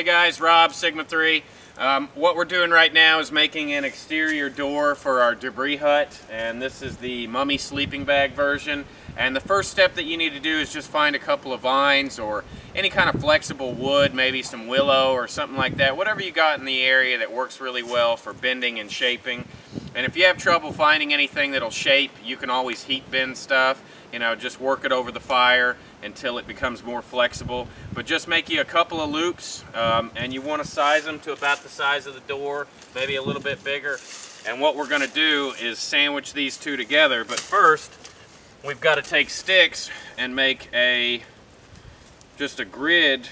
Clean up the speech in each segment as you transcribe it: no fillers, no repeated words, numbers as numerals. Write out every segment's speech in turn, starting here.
Hey guys, Rob, Sigma 3. What we're doing right now is making an exterior door for our debris hut, and this is the mummy sleeping bag version. And the first step that you need to do is just find a couple of vines or any kind of flexible wood, maybe some willow or something like that, whatever you got in the area that works really well for bending and shaping. And if you have trouble finding anything that'll shape, you can always heat bend stuff. You know, just work it over the fire until it becomes more flexible. But just make you a couple of loops, and you want to size them to about the size of the door, maybe a little bit bigger. And what we're going to do is sandwich these two together. But first, we've got to take sticks and make just a grid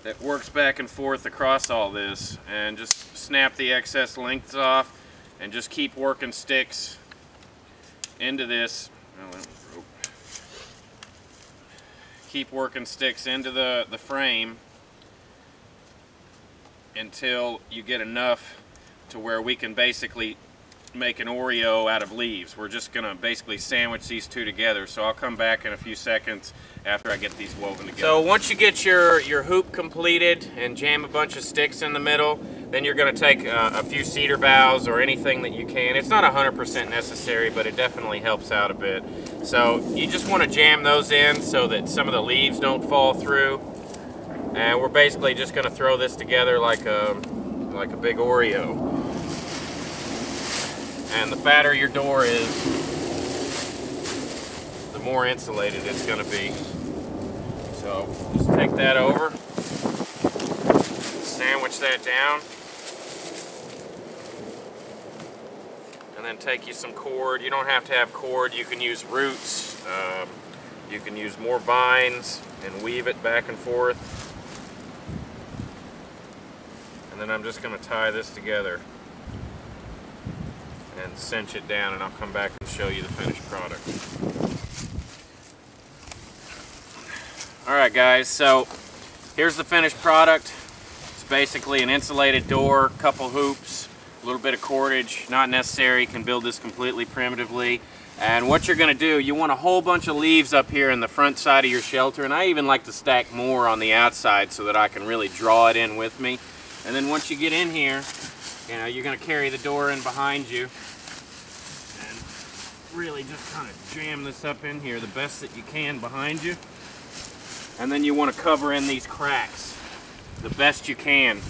that works back and forth across all this, and just snap the excess lengths off and just keep working sticks into this. Keep working sticks into the frame until you get enough to where we can basically make an Oreo out of leaves. We're just gonna basically sandwich these two together, so I'll come back in a few seconds after I get these woven together. So once you get your hoop completed and jam a bunch of sticks in the middle, then you're gonna take a few cedar boughs or anything that you can. It's not 100% necessary, but it definitely helps out a bit. So you just wanna jam those in so that some of the leaves don't fall through. And we're basically just gonna throw this together like a big Oreo. And the fatter your door is, the more insulated it's going to be. So just take that over, sandwich that down, and then take you some cord. You don't have to have cord, you can use roots, you can use more vines and weave it back and forth. And then I'm just going to tie this together and cinch it down, and I'll come back and show you the finished product. Alright guys, so here's the finished product. It's basically an insulated door, couple hoops, a little bit of cordage, not necessary. You can build this completely primitively. And what you're going to do, you want a whole bunch of leaves up here in the front side of your shelter, and I even like to stack more on the outside so that I can really draw it in with me. And then once you get in here, you know, you're going to carry the door in behind you and really just kind of jam this up in here the best that you can behind you. And then you want to cover in these cracks the best you can.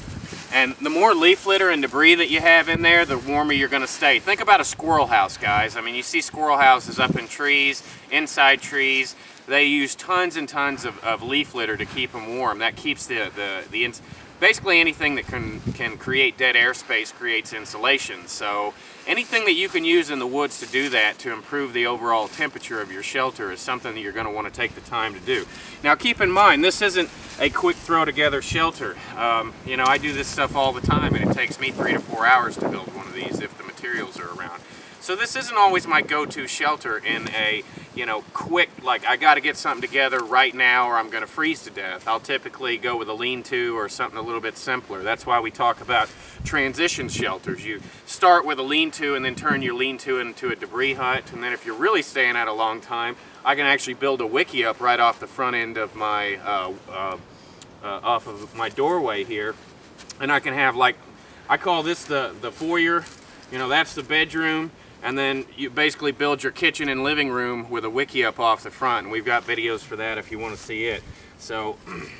And the more leaf litter and debris that you have in there, the warmer you're going to stay. Think about a squirrel house, guys. I mean, you see squirrel houses up in trees, inside trees. They use tons and tons of leaf litter to keep them warm. That keeps basically anything that can create dead airspace creates insulation. So anything that you can use in the woods to do that, to improve the overall temperature of your shelter, is something that you're going to want to take the time to do. Now keep in mind, this isn't a quick throw together shelter. You know, I do this stuff all the time, and it takes me 3 to 4 hours to build one of these if the materials are around. So this isn't always my go-to shelter in a, you know, quick, like I got to get something together right now or I'm going to freeze to death. I'll typically go with a lean-to or something a little bit simpler. That's why we talk about transition shelters. You start with a lean-to and then turn your lean-to into a debris hut. And then if you're really staying at a long time, I can actually build a wiki up right off the front end of my, off of my doorway here. And I can have, like, I call this the foyer. You know, that's the bedroom. And then you basically build your kitchen and living room with a wiki up off the front, and we've got videos for that if you want to see it. So,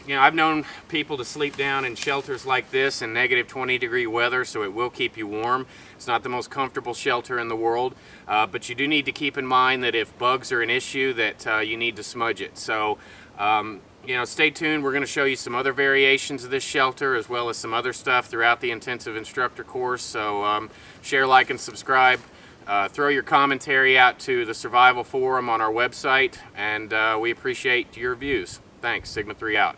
you know, I've known people to sleep down in shelters like this in negative 20-degree weather, so it will keep you warm. It's not the most comfortable shelter in the world, but you do need to keep in mind that if bugs are an issue, that you need to smudge it. So, you know, stay tuned. We're going to show you some other variations of this shelter as well as some other stuff throughout the intensive instructor course. So, share, like, and subscribe. Throw your commentary out to the survival forum on our website, and we appreciate your views. Thanks. Sigma 3 out.